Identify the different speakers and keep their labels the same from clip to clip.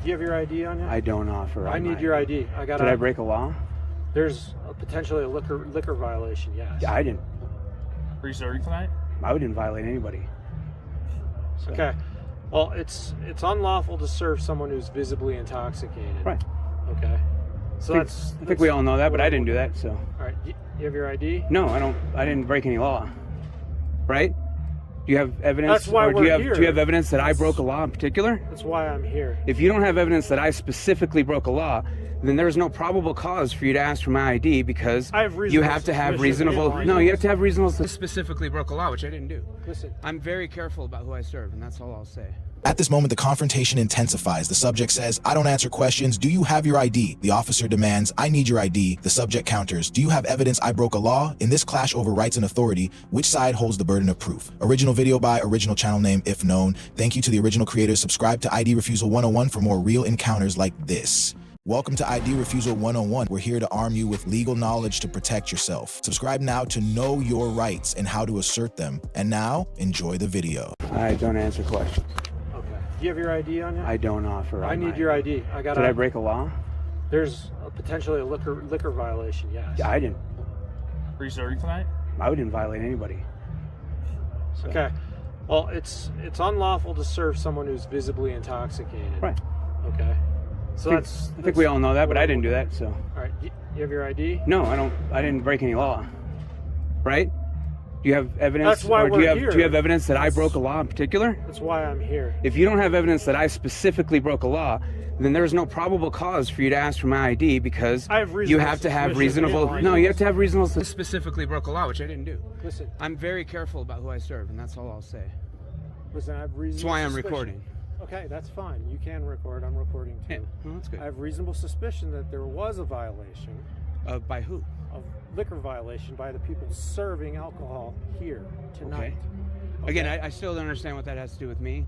Speaker 1: Do you have your ID on you?
Speaker 2: I don't offer.
Speaker 1: I need your ID.
Speaker 2: Did I break a law?
Speaker 1: There's potentially a liquor violation, yes.
Speaker 2: Yeah, I didn't.
Speaker 3: Are you serving tonight?
Speaker 2: I didn't violate anybody. So.
Speaker 1: Okay. Well, it's unlawful to serve someone who's visibly intoxicated.
Speaker 2: Right.
Speaker 1: Okay. So
Speaker 2: I think we all know that, but I didn't do that, so.
Speaker 1: All right. You have your ID?
Speaker 2: No, I don't. I didn't break any law. Right? Do you have evidence?
Speaker 1: That's why
Speaker 2: or
Speaker 1: here.
Speaker 2: Do you have evidence that I broke a law in particular?
Speaker 1: That's why I'm here.
Speaker 2: If you don't have evidence that I specifically broke a law, then there's no probable cause for you to ask for my ID because you have to have reasonable. No, you have to have reasonable. Specifically broke a law, which I didn't do.
Speaker 1: Listen,
Speaker 2: I'm very careful about who I serve, and that's all I'll say.
Speaker 4: At this moment, the confrontation intensifies. The subject says, I don't answer questions. Do you have your ID? The officer demands, I need your ID. The subject counters, do you have evidence I broke a law? In this clash over rights and authority, which side holds the burden of proof? Original video by original channel name, if known. Thank you to the original creators. Subscribe to ID Refusal 101 for more real encounters like this. Welcome to ID Refusal 101. We're here to arm you with legal knowledge to protect yourself. Subscribe now to know your rights and how to assert them. And now, enjoy the video.
Speaker 2: I don't answer questions.
Speaker 1: do you have your ID on you?
Speaker 2: I don't offer.
Speaker 1: I need your ID.
Speaker 2: Did I break a law?
Speaker 1: There's potentially a liquor violation, yes.
Speaker 2: Yeah, I didn't.
Speaker 3: Are you serving tonight?
Speaker 2: I didn't violate anybody. So.
Speaker 1: Okay. Well, it's unlawful to serve someone who's visibly intoxicated.
Speaker 2: Right.
Speaker 1: Okay. So
Speaker 2: I think we all know that, but I didn't do that, so.
Speaker 1: All right. You have your ID?
Speaker 2: No, I don't. I didn't break any law. Right? Do you have evidence?
Speaker 1: That's why
Speaker 2: do you have,
Speaker 1: here.
Speaker 2: Do you have evidence that I broke a law in particular?
Speaker 1: That's why I'm here.
Speaker 2: If you don't have evidence that I specifically broke a law, then there's no probable cause for you to ask for my ID because you have to have reasonable. No, you have to have reasonable. Specifically broke a law, which I didn't do.
Speaker 1: Listen,
Speaker 2: I'm very careful about who I serve, and that's all I'll say.
Speaker 1: Listen, I have reasonable.
Speaker 2: That's why I'm
Speaker 1: suspicion.
Speaker 2: recording.
Speaker 1: Okay, that's fine. You can record. I'm recording too.
Speaker 2: Yeah, well, that's good.
Speaker 1: I have reasonable suspicion that there was a violation.
Speaker 2: By who?
Speaker 1: Of liquor violation by the people serving alcohol here tonight.
Speaker 2: Okay. Again, I still don't understand what that has to do with me.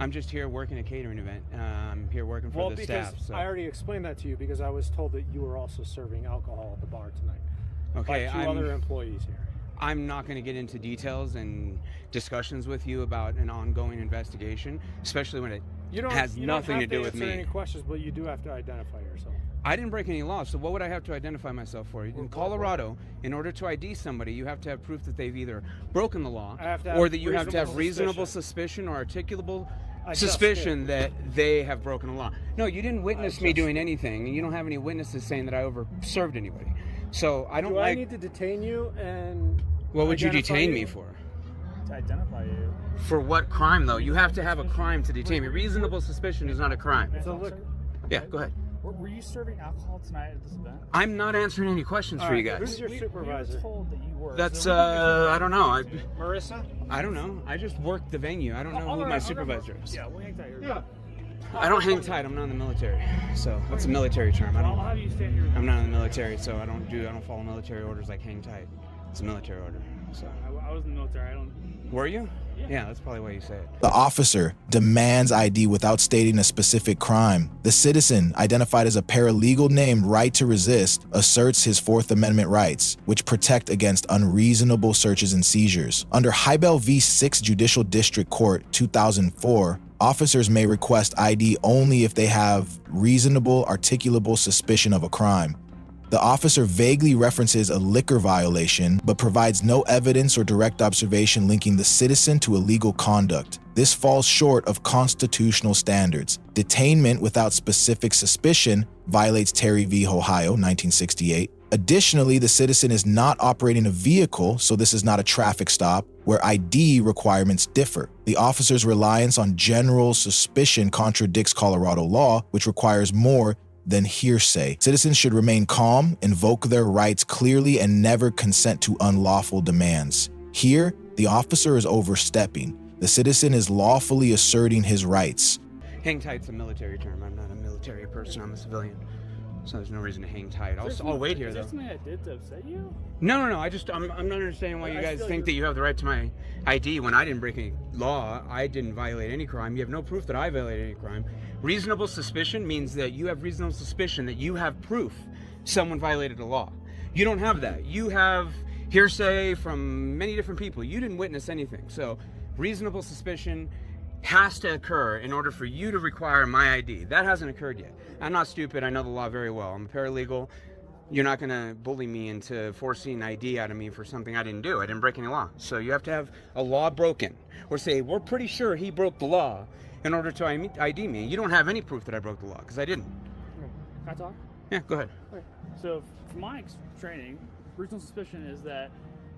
Speaker 2: I'm just here working a catering event. I'm here working for the staff. So.
Speaker 1: I already explained that to you because I was told that you were also serving alcohol at the bar tonight.
Speaker 2: Okay,
Speaker 1: by two other employees here.
Speaker 2: I'm not going to get into details and discussions with you about an ongoing investigation, especially when it has nothing to do with me.
Speaker 1: You don't have to answer any questions, but you do have to identify yourself.
Speaker 2: I didn't break any laws, so what would I have to identify myself for? In Colorado, in order to ID somebody, you have to have proof that they've either broken the law or that you have to have reasonable suspicion or articulable suspicion that they have broken the law. No, you didn't witness me doing anything, and you don't have any witnesses saying that I overserved anybody. So I don't.
Speaker 1: Do I need to detain you and?
Speaker 2: What would you detain me for?
Speaker 3: To identify you.
Speaker 2: For what crime, though? You have to have a crime to detain me. Reasonable suspicion is not a crime.
Speaker 1: It's a liquor.
Speaker 2: Yeah, go ahead.
Speaker 3: Were you serving alcohol tonight at this event?
Speaker 2: I'm not answering any questions for you guys.
Speaker 1: Who's your supervisor?
Speaker 3: We were told that you were.
Speaker 2: That's I don't know.
Speaker 1: Marissa?
Speaker 2: I don't know. I just worked the venue. I don't know who my supervisor is.
Speaker 3: Yeah, we'll hang tight here.
Speaker 1: Yeah.
Speaker 2: I don't hang tight. I'm not in the military, so that's a military term.
Speaker 3: I'll have you stand here.
Speaker 2: I'm not in the military, so I don't follow military orders like hang tight. It's a military order. So.
Speaker 3: I was in the military. I don't.
Speaker 2: Were you? Yeah, that's probably why you say it.
Speaker 4: The officer demands ID without stating a specific crime. The citizen, identified as a paralegal named Right to Resist, asserts his Fourth Amendment rights, which protect against unreasonable searches and seizures. Under Hybel v. 6th Judicial District Court, 2004, officers may request ID only if they have reasonable, articulable suspicion of a crime. The officer vaguely references a liquor violation, but provides no evidence or direct observation linking the citizen to illegal conduct. This falls short of constitutional standards. Detainment without specific suspicion violates Terry v. Ohio, 1968. Additionally, the citizen is not operating a vehicle, so this is not a traffic stop, where ID requirements differ. The officer's reliance on general suspicion contradicts Colorado law, which requires more than hearsay. Citizens should remain calm, invoke their rights clearly, and never consent to unlawful demands. Here, the officer is overstepping. The citizen is lawfully asserting his rights.
Speaker 2: Hang tight's a military term. I'm not a military person. I'm a civilian. So there's no reason to hang tight. I'll wait here, though.
Speaker 3: Is there something I did to upset you?
Speaker 2: No. I'm not understanding why you guys think that you have the right to my ID when I didn't break any law. I didn't violate any crime. You have no proof that I violated any crime. Reasonable suspicion means that you have reasonable suspicion that you have proof someone violated a law. You don't have that. You have hearsay from many different people. You didn't witness anything. So reasonable suspicion has to occur in order for you to require my ID. That hasn't occurred yet. I'm not stupid. I know the law very well. I'm a paralegal. You're not going to bully me into forcing ID out of me for something I didn't do. I didn't break any law. So you have to have a law broken, or say, we're pretty sure he broke the law in order to ID me. You don't have any proof that I broke the law, because I didn't.
Speaker 3: Can I talk?
Speaker 2: Yeah, go ahead.
Speaker 3: Okay. So, from my training, reasonable suspicion is that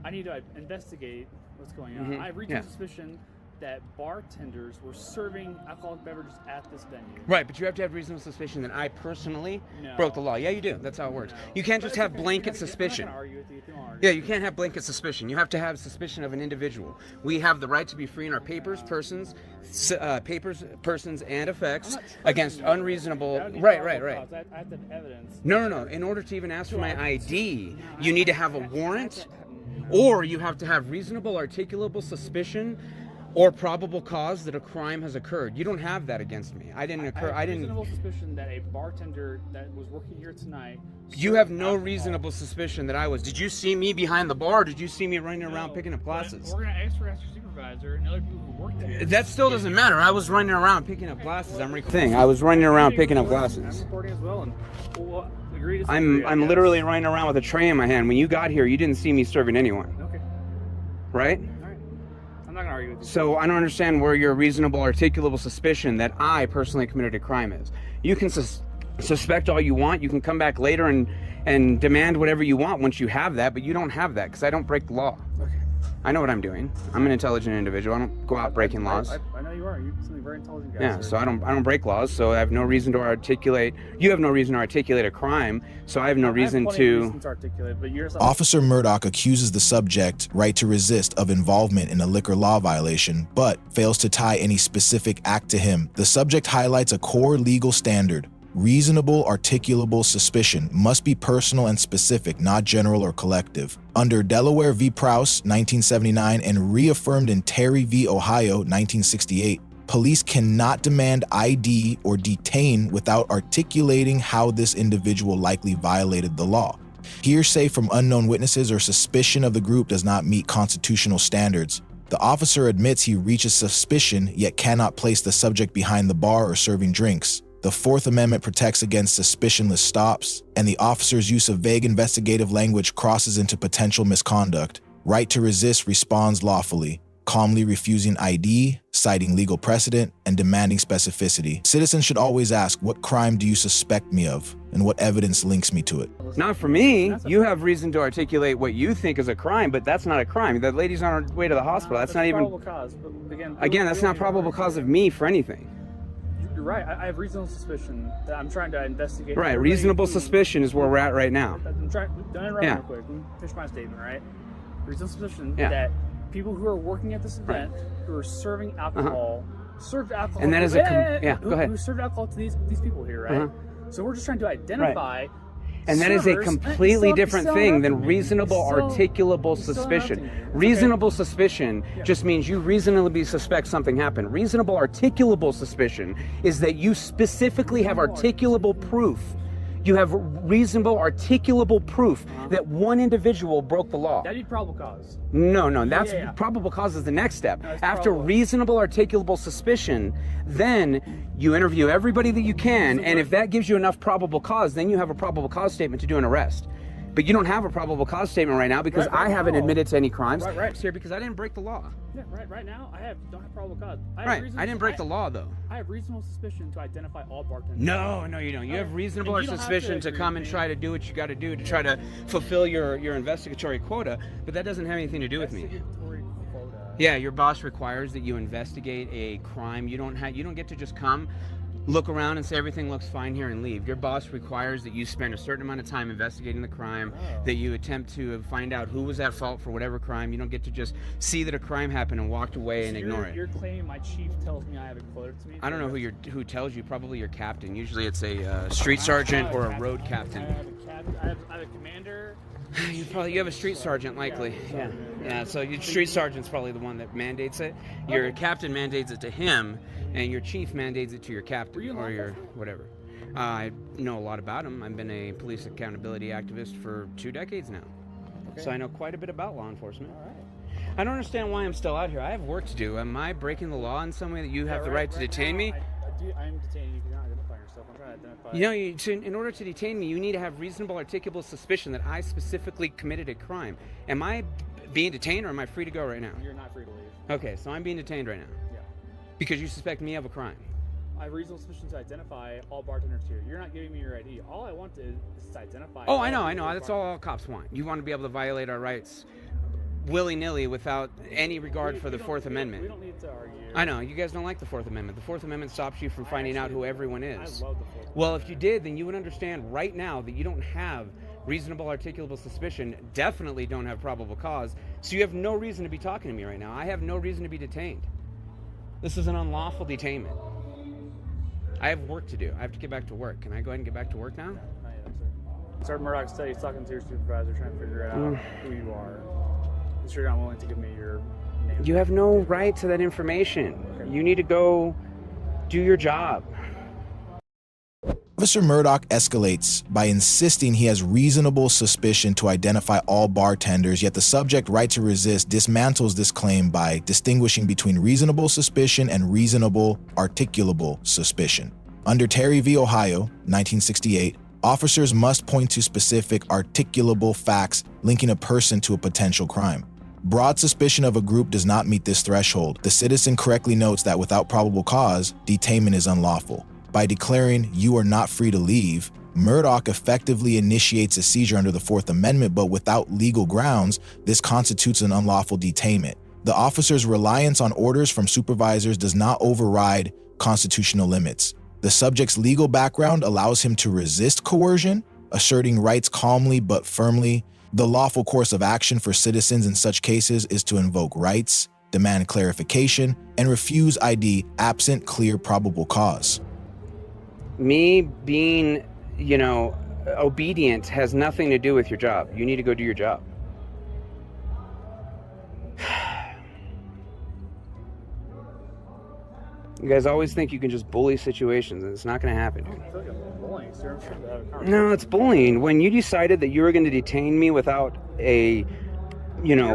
Speaker 3: I need to investigate what's going on. I have reasonable suspicion that bartenders were serving alcoholic beverages at this venue.
Speaker 2: Right, but you have to have reasonable suspicion that I personally broke the law. Yeah, you do. That's how it works. You can't just have blanket suspicion.
Speaker 3: I'm not gonna argue with you if you don't argue.
Speaker 2: Yeah, you can't have blanket suspicion. You have to have suspicion of an individual. We have the right to be free in our persons, and effects against unreasonable. Right.
Speaker 3: I have to have evidence.
Speaker 2: No. In order to even ask for my ID, you need to have a warrant, or you have to have reasonable, articulable suspicion or probable cause that a crime has occurred. You don't have that against me. I didn't.
Speaker 3: Reasonable suspicion that a bartender that was working here tonight.
Speaker 2: You have no reasonable suspicion that I was. Did you see me behind the bar? Or did you see me running around picking up glasses?
Speaker 3: We're gonna ask your supervisor and other people who work there.
Speaker 2: That still doesn't matter. I was running around picking up glasses. I was running around picking up glasses.
Speaker 3: I'm recording as well, and we'll agree to
Speaker 2: I'm literally running around with a tray in my hand. When you got here, you didn't see me serving anyone.
Speaker 3: Okay.
Speaker 2: Right?
Speaker 3: I'm not gonna argue with you.
Speaker 2: So I don't understand where your reasonable, articulable suspicion that I personally committed a crime is. You can suspect all you want. You can come back later and demand whatever you want once you have that, but you don't have that because I don't break the law.
Speaker 3: Okay.
Speaker 2: I know what I'm doing. I'm an intelligent individual. I don't go out breaking laws.
Speaker 3: I know you are. You're something very intelligent guy.
Speaker 2: Yeah, so I don't break laws, so I have no reason to articulate. You have no reason to articulate a crime, so I have no reason to
Speaker 3: articulate. But you're
Speaker 4: Officer Murdoch accuses the subject, right to resist, of involvement in a liquor law violation, but fails to tie any specific act to him. The subject highlights a core legal standard. Reasonable, articulable suspicion must be personal and specific, not general or collective. Under Delaware v. Prowse, 1979, and reaffirmed in Terry v. Ohio, 1968, police cannot demand ID or detain without articulating how this individual likely violated the law. Hearsay from unknown witnesses or suspicion of the group does not meet constitutional standards. The officer admits he reaches suspicion, yet cannot place the subject behind the bar or serving drinks. The Fourth Amendment protects against suspicionless stops, and the officer's use of vague investigative language crosses into potential misconduct. Right to resist responds lawfully, calmly refusing ID, citing legal precedent, and demanding specificity. Citizens should always ask, what crime do you suspect me of, and what evidence links me to it?
Speaker 2: Not for me. You have reason to articulate what you think is a crime, but that's not a crime. The lady's on her way to the hospital. That's not even...
Speaker 3: probable cause. But
Speaker 2: again, that's not probable cause of me for anything.
Speaker 3: You're right. I have reasonable suspicion that I'm trying to investigate.
Speaker 2: Right. Reasonable suspicion is where we're at right now.
Speaker 3: I'm trying. Don't interrupt me real quick. Let me finish my statement. Right. Reasonable suspicion that people who are working at this event, who are serving alcohol, served alcohol.
Speaker 2: And that is go ahead.
Speaker 3: Who served alcohol to these people here, right? So we're just trying to identify.
Speaker 2: And that is a completely different thing than reasonable, articulable suspicion. Reasonable suspicion just means you reasonably suspect something happened. Reasonable, articulable suspicion is that you specifically have articulable proof. You have reasonable, articulable proof that one individual broke the law.
Speaker 3: That'd be probable cause.
Speaker 2: No. That's probable cause is the next step. No, after reasonable, articulable suspicion, then you interview everybody that you can, and if that gives you enough probable cause, then you have a probable cause statement to do an arrest. But you don't have a probable cause statement right now because I haven't admitted to any crimes.
Speaker 3: Right.
Speaker 2: Here because I didn't break the law.
Speaker 3: Yeah, right now don't have probable cause.
Speaker 2: I didn't break the law though.
Speaker 3: I have reasonable suspicion to identify all bartenders.
Speaker 2: No, you don't. You have reasonable suspicion to come and try to do what you got to do to try to fulfill your investigatory quota, but that doesn't have anything to do with me. Yeah, your boss requires that you investigate a crime. You don't get to just come, look around and say everything looks fine here and leave. Your boss requires that you spend a certain amount of time investigating the crime, that you attempt to find out who was at fault for whatever crime. You don't get to just see that a crime happened and walk away and ignore it.
Speaker 3: You're claiming my chief tells me I have a quota to me?
Speaker 2: I don't know who tells you. Probably your captain. Usually it's a street sergeant or a road captain.
Speaker 3: I have a commander.
Speaker 2: You have a street sergeant, likely. Yeah. So your street sergeant's probably the one that mandates it. Your captain mandates it to him, and your chief mandates it to your captain or your whatever. I know a lot about him. I've been a police accountability activist for 2 decades now, so I know quite a bit about law enforcement.
Speaker 3: All right.
Speaker 2: I don't understand why I'm still out here. I have work to do. Am I breaking the law in some way that you have the right to detain me?
Speaker 3: I am detaining you if you're not identifying yourself. I'm trying to identify.
Speaker 2: You know, in order to detain me, you need to have reasonable, articulable suspicion that I specifically committed a crime. Am I being detained, or am I free to go right now?
Speaker 3: You're not free to leave.
Speaker 2: Okay, so I'm being detained right now.
Speaker 3: Yeah.
Speaker 2: Because you suspect me of a crime.
Speaker 3: I have reasonable suspicion to identify all bartenders here. You're not giving me your ID. All I want is to identify.
Speaker 2: Oh, I know. That's all cops want. You want to be able to violate our rights willy-nilly without any regard for the Fourth Amendment.
Speaker 3: We don't need to argue.
Speaker 2: I know. You guys don't like the Fourth Amendment. The Fourth Amendment stops you from finding out who everyone is.
Speaker 3: I love the Fourth Amendment.
Speaker 2: Well, if you did, then you would understand right now that you don't have reasonable, articulable suspicion, definitely don't have probable cause, so you have no reason to be talking to me right now. I have no reason to be detained. This is an unlawful detainment. I have work to do. I have to get back to work. Can I go ahead and get back to work now?
Speaker 3: Not yet, sir. Sergeant Murdoch said he's talking to your supervisor, trying to figure out who you are. I'm sure you're not willing to give me your name.
Speaker 2: You have no right to that information. Okay. You need to go do your job.
Speaker 4: Officer Murdoch escalates by insisting he has reasonable suspicion to identify all bartenders, yet the subject right to resist dismantles this claim by distinguishing between reasonable suspicion and reasonable articulable suspicion. Under Terry v. Ohio, 1968, officers must point to specific articulable facts linking a person to a potential crime. Broad suspicion of a group does not meet this threshold. The citizen correctly notes that without probable cause, detainment is unlawful. By declaring you are not free to leave, Murdoch effectively initiates a seizure under the Fourth Amendment, but without legal grounds, this constitutes an unlawful detainment. The officer's reliance on orders from supervisors does not override constitutional limits. The subject's legal background allows him to resist coercion, asserting rights calmly but firmly. The lawful course of action for citizens in such cases is to invoke rights, demand clarification, and refuse ID absent clear probable cause.
Speaker 2: Me being, obedient has nothing to do with your job. You need to go do your job. You guys always think you can just bully situations, and it's not going to happen, dude.
Speaker 3: I feel like I'm bullying, sir. I'm trying to have a conversation.
Speaker 2: No, it's bullying. When you decided that you were going to detain me without a really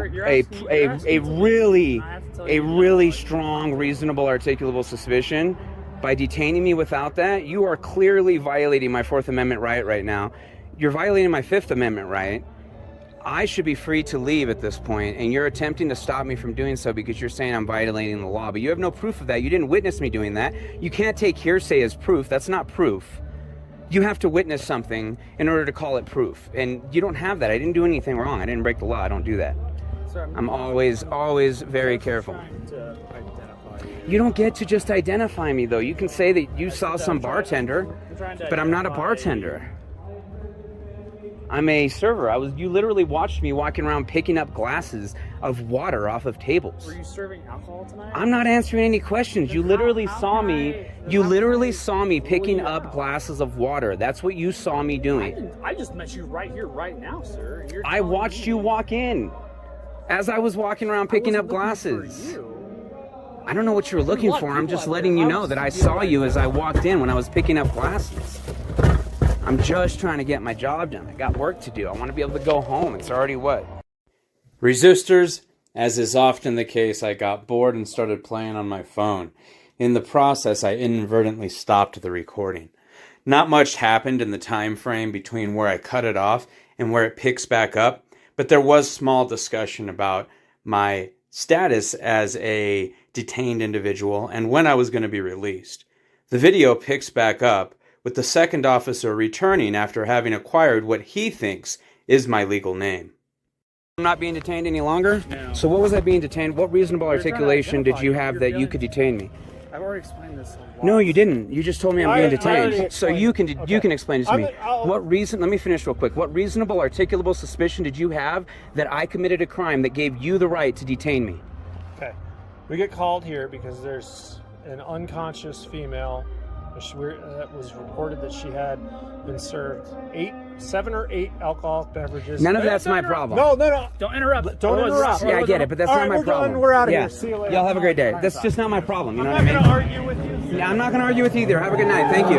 Speaker 2: strong, reasonable, articulable suspicion, by detaining me without that, you are clearly violating my Fourth Amendment right now. You're violating my Fifth Amendment right. I should be free to leave at this point, and you're attempting to stop me from doing so because you're saying I'm violating the law, but you have no proof of that. You didn't witness me doing that. You can't take hearsay as proof. That's not proof. You have to witness something in order to call it proof, and you don't have that. I didn't do anything wrong. I didn't break the law. I don't do that.
Speaker 3: Sir,
Speaker 2: I'm always very careful.
Speaker 3: Trying to identify you.
Speaker 2: You don't get to just identify me, though. You can say that you saw some bartender, but I'm not a bartender. I'm a server. You literally watched me walking around picking up glasses of water off of tables.
Speaker 3: Were you serving alcohol tonight?
Speaker 2: I'm not answering any questions. You literally saw me picking up glasses of water. That's what you saw me doing.
Speaker 3: I just met you right here, right now, sir. And
Speaker 2: I watched you walk in as I was walking around picking up glasses. I don't know what you were looking for. I'm just letting you know that I saw you as I walked in when I was picking up glasses. I'm just trying to get my job done. I got work to do. I want to be able to go home. It's already what? Resistors, as is often the case, I got bored and started playing on my phone. In the process, I inadvertently stopped the recording. Not much happened in the time frame between where I cut it off and where it picks back up, but there was small discussion about my status as a detained individual and when I was going to be released. The video picks back up with the second officer returning after having acquired what he thinks is my legal name. I'm not being detained any longer?
Speaker 3: No.
Speaker 2: So what was I being detained? What reasonable articulation did you have that you could detain me?
Speaker 3: I've already explained this a lot.
Speaker 2: No, you didn't. You just told me I'm being detained. So you can explain it to me. What reason? Let me finish real quick. What reasonable articulable suspicion did you have that I committed a crime that gave you the right to detain me?
Speaker 1: Okay. We get called here because there's an unconscious female that was reported that she had been served 7 or 8 alcoholic beverages.
Speaker 2: None of that's my problem.
Speaker 1: No.
Speaker 3: Don't interrupt.
Speaker 1: Don't interrupt.
Speaker 2: Yeah, I get it, but that's not my problem.
Speaker 1: We're out of
Speaker 2: Yeah.
Speaker 1: here. See you later.
Speaker 2: Y'all have a great day. That's just not my problem. You know what I
Speaker 1: I'm
Speaker 2: mean?
Speaker 1: not going to argue with you.
Speaker 2: Yeah, I'm not going to argue with you either. Have a good night. Thank you.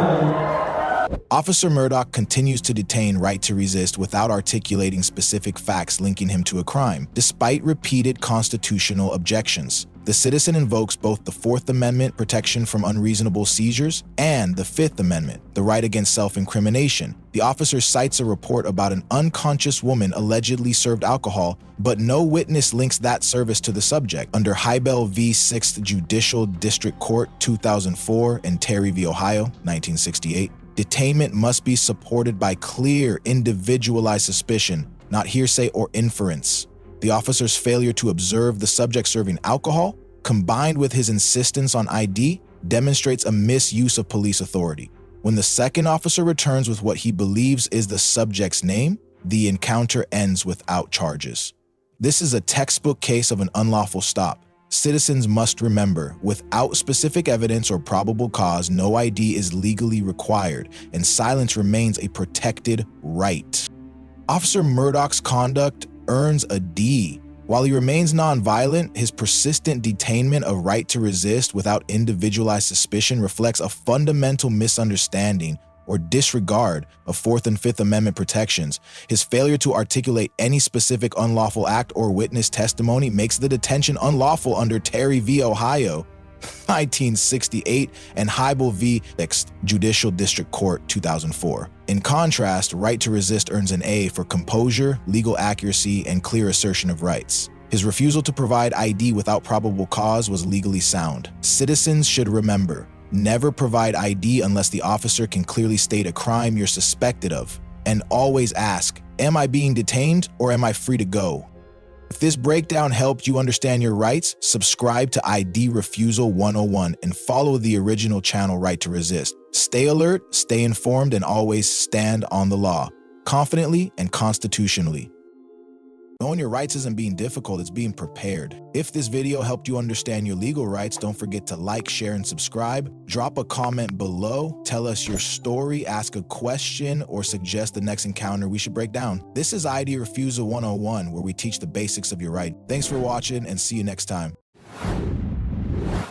Speaker 4: Officer Murdoch continues to detain right to resist without articulating specific facts linking him to a crime, despite repeated constitutional objections. The citizen invokes both the Fourth Amendment protection from unreasonable seizures and the Fifth Amendment, the right against self-incrimination. The officer cites a report about an unconscious woman allegedly served alcohol, but no witness links that service to the subject. Under Hybel v. 6th Judicial District Court 2004 and Terry v. Ohio 1968, detainment must be supported by clear, individualized suspicion, not hearsay or inference. The officer's failure to observe the subject serving alcohol, combined with his insistence on ID, demonstrates a misuse of police authority. When the second officer returns with what he believes is the subject's name, the encounter ends without charges. This is a textbook case of an unlawful stop. Citizens must remember, without specific evidence or probable cause, no ID is legally required, and silence remains a protected right. Officer Murdoch's conduct earns a D. While he remains nonviolent, his persistent detainment of right to resist without individualized suspicion reflects a fundamental misunderstanding or disregard of Fourth and Fifth Amendment protections. His failure to articulate any specific unlawful act or witness testimony makes the detention unlawful under Terry v. Ohio 1968 and Hybel v. 6th Judicial District Court 2004. In contrast, right to resist earns an A for composure, legal accuracy, and clear assertion of rights. His refusal to provide ID without probable cause was legally sound. Citizens should remember, never provide ID unless the officer can clearly state a crime you're suspected of. And always ask, am I being detained or am I free to go? If this breakdown helped you understand your rights, subscribe to ID Refusal 101 and follow the original channel Right to Resist. Stay alert, stay informed, and always stand on the law, confidently and constitutionally. Knowing your rights isn't being difficult, it's being prepared. If this video helped you understand your legal rights, don't forget to like, share, and subscribe. Drop a comment below, tell us your story, ask a question, or suggest the next encounter we should break down. This is ID Refusal 101, where we teach the basics of your right. Thanks for watching, and see you next time.